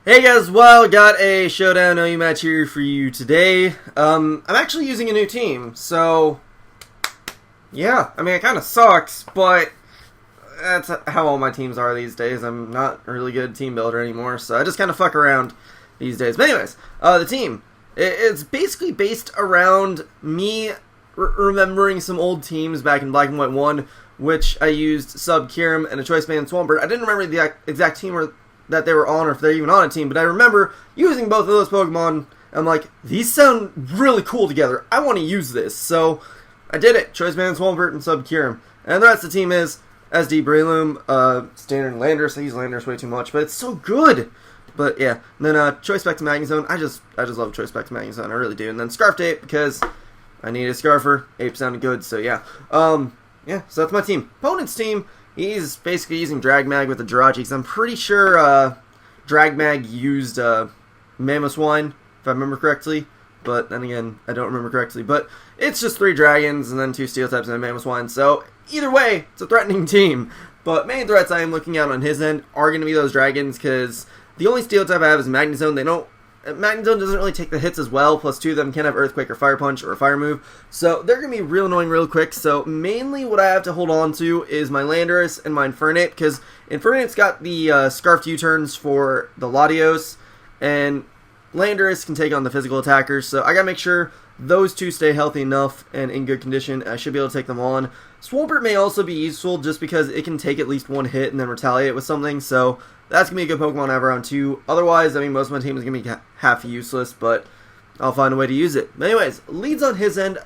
Hey guys, well, got a Showdown OU match here for you today. I'm actually using a new team, so yeah, I mean, it kind of sucks, but that's how all my teams are these days. I'm not a really good team builder anymore, so I just kind of fuck around these days. But anyways, the team, it's basically based around me remembering some old teams back in Black and White 1, which I used Sub Kirim and a Choice Man Swampert. I didn't remember the exact team that they were on, or if they're even on a team, but I remember using both of those Pokemon. I'm like, these sound really cool together. I want to use this. So I did it. Choice Man Swampert and Sub Kirim. And the rest of the team is SD Breloom, Standard Landorus. I use Landorus way too much, but it's so good. But yeah, and then Choice Spec to Magnezone. I just love Choice Spec to Magnezone. I really do. And then Scarfed Ape because I need a Scarfer. Ape sounded good, so yeah. Yeah, so that's my team. Opponent's team, he's basically using Dragmag with the Jirachi, because I'm pretty sure Dragmag used Mamoswine, if I remember correctly. But then again, I don't remember correctly. But it's just 3 Dragons and then 2 Steel types and a Mamoswine. So either way, it's a threatening team. But main threats I am looking at on his end are going to be those Dragons, because the only Steel type I have is Magnezone. Magnezone doesn't really take the hits as well, plus 2 of them can have Earthquake or Fire Punch or a Fire move, so they're going to be real annoying real quick. So mainly what I have to hold on to is my Landorus and my Infernape, because Infernape's got the Scarfed U-turns for the Latios, and Landorus can take on the physical attackers, so I gotta make sure those 2 stay healthy enough and in good condition. I should be able to take them on. Swampert may also be useful just because it can take at least 1 hit and then retaliate with something, so that's going to be a good Pokemon to have around 2. Otherwise, I mean, most of my team is going to be half useless, but I'll find a way to use it. But anyways, leads on his end.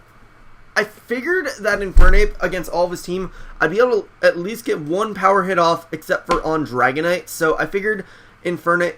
I figured that Infernape, against all of his team, I'd be able to at least get 1 power hit off, except for on Dragonite. So I figured Infernape,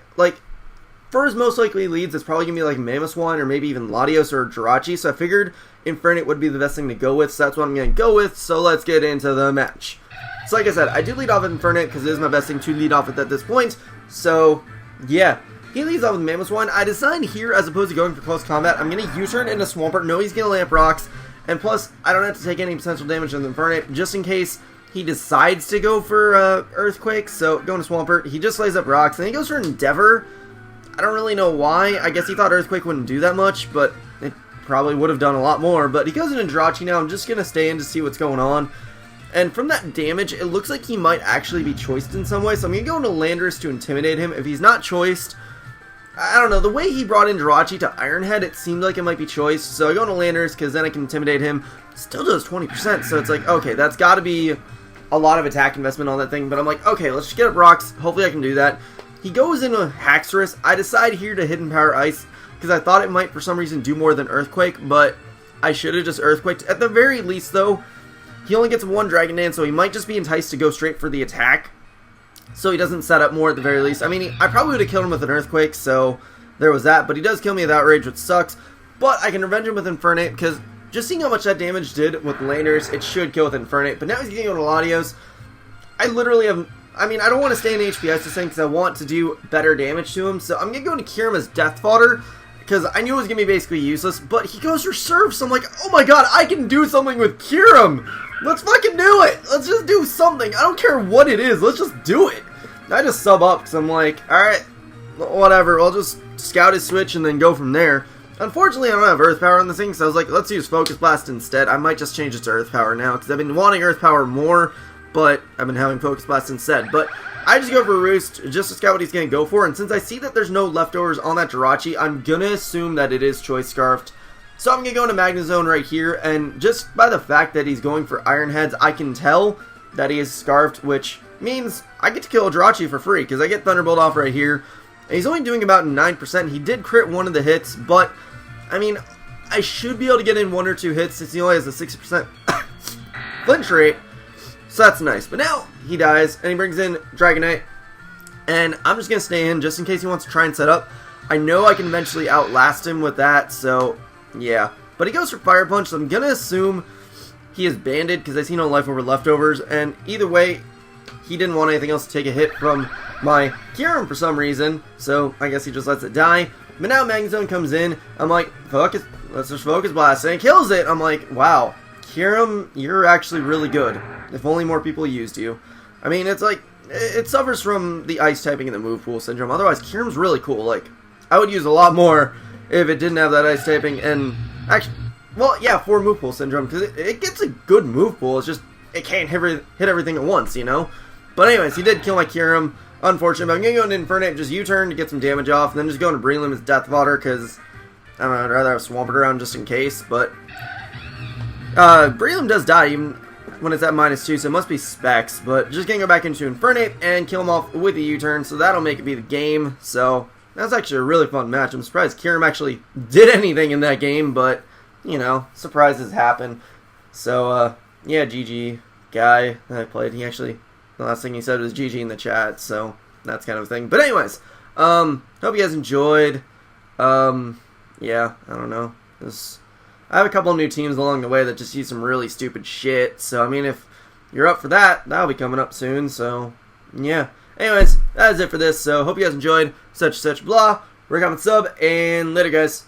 for his most likely leads, it's probably going to be like Mamoswine or maybe even Latios or Jirachi. So I figured Infernape would be the best thing to go with, so that's what I'm going to go with. So let's get into the match. So like I said, I do lead off with Infernape because it is my best thing to lead off with at this point. So, yeah. He leads off with Mamoswine. I decided here, as opposed to going for close combat, I'm going to U-turn into Swampert. No, he's going to Lamp Rocks. And plus, I don't have to take any potential damage on the Infernape, just in case he decides to go for Earthquake. So, going to Swampert. He just lays up Rocks. And he goes for Endeavor. I don't really know why. I guess he thought Earthquake wouldn't do that much, but it probably would have done a lot more. But he goes into Jirachi now. I'm just going to stay in to see what's going on. And from that damage, it looks like he might actually be choiced in some way. So I'm going to go into Landorus to intimidate him. If he's not choiced, I don't know. The way he brought in Jirachi to Iron Head, it seemed like it might be choiced. So I go into Landorus because then I can intimidate him. Still does 20%. So it's like, okay, that's got to be a lot of attack investment on that thing. But I'm like, okay, let's just get up Rocks. Hopefully I can do that. He goes into Haxorus. I decide here to Hidden Power Ice because I thought it might for some reason do more than Earthquake. But I should have just Earthquaked. At the very least, though, he only gets 1 Dragon Dance, so he might just be enticed to go straight for the attack. So he doesn't set up more at the very least. I mean, I probably would have killed him with an Earthquake, so there was that. But he does kill me with Outrage, which sucks. But I can revenge him with Infernape, because just seeing how much that damage did with Landorus, it should kill with Infernape. But now he's getting on Latios. I literally have... I mean, I don't want to stay in HPS this thing, because I want to do better damage to him. So I'm going to go into Kirim as Death Fodder, because I knew it was going to be basically useless. But he goes for Surf, so I'm like, oh my god, I can do something with Kirim! Let's fucking do it! Let's just do something. I don't care what it is. Let's just do it. I just sub up because I'm like, alright, whatever. I'll just scout his switch and then go from there. Unfortunately, I don't have Earth Power on this thing, so I was like, let's use Focus Blast instead. I might just change it to Earth Power now because I've been wanting Earth Power more, but I've been having Focus Blast instead. But I just go for Roost just to scout what he's going to go for. And since I see that there's no leftovers on that Jirachi, I'm going to assume that it is Choice Scarfed. So I'm going to go into Magnezone right here, and just by the fact that he's going for Iron Heads, I can tell that he is Scarfed, which means I get to kill a Jirachi for free, because I get Thunderbolt off right here. And he's only doing about 9%. He did crit 1 of the hits, but, I mean, I should be able to get in 1 or 2 hits since he only has a 60% flinch rate. So that's nice. But now he dies, and he brings in Dragonite, and I'm just going to stay in just in case he wants to try and set up. I know I can eventually outlast him with that, so... yeah, but he goes for Fire Punch, so I'm going to assume he is banded because I see no life over leftovers, and either way, he didn't want anything else to take a hit from my Kirim for some reason, so I guess he just lets it die. But now Magnezone comes in, I'm like, focus, let's just Focus Blast, and it kills it. I'm like, wow, Kirim, you're actually really good. If only more people used you. I mean, it's like, it suffers from the ice typing and the move pool syndrome. Otherwise, Kyurem's really cool. Like, I would use a lot more if it didn't have that ice typing. And actually, well, yeah, for move pool syndrome, because it gets a good move pool. It's just it can't hit everything at once, you know. But anyways, he did kill my Kyurem. Unfortunate, but I'm going to go into Infernape, just U-turn to get some damage off, and then just go into Breloom as Death Fodder, because, I don't know, I'd rather have Swampert around just in case, but Breloom does die even when it's at -2, so it must be Specs, but just going to go back into Infernape and kill him off with a U-turn, so that'll make it be the game. So that's actually a really fun match. I'm surprised Kyurem actually did anything in that game, but, you know, surprises happen. So, yeah, GG guy that I played, he actually... The last thing he said was GG in the chat, so that's kind of a thing. But anyways, hope you guys enjoyed. Yeah, I don't know. I have a couple new teams along the way that just use some really stupid shit. So, I mean, if you're up for that, that'll be coming up soon. So, yeah. Anyways, that is it for this. So, hope you guys enjoyed. Such blah. Comment, sub, and later, guys.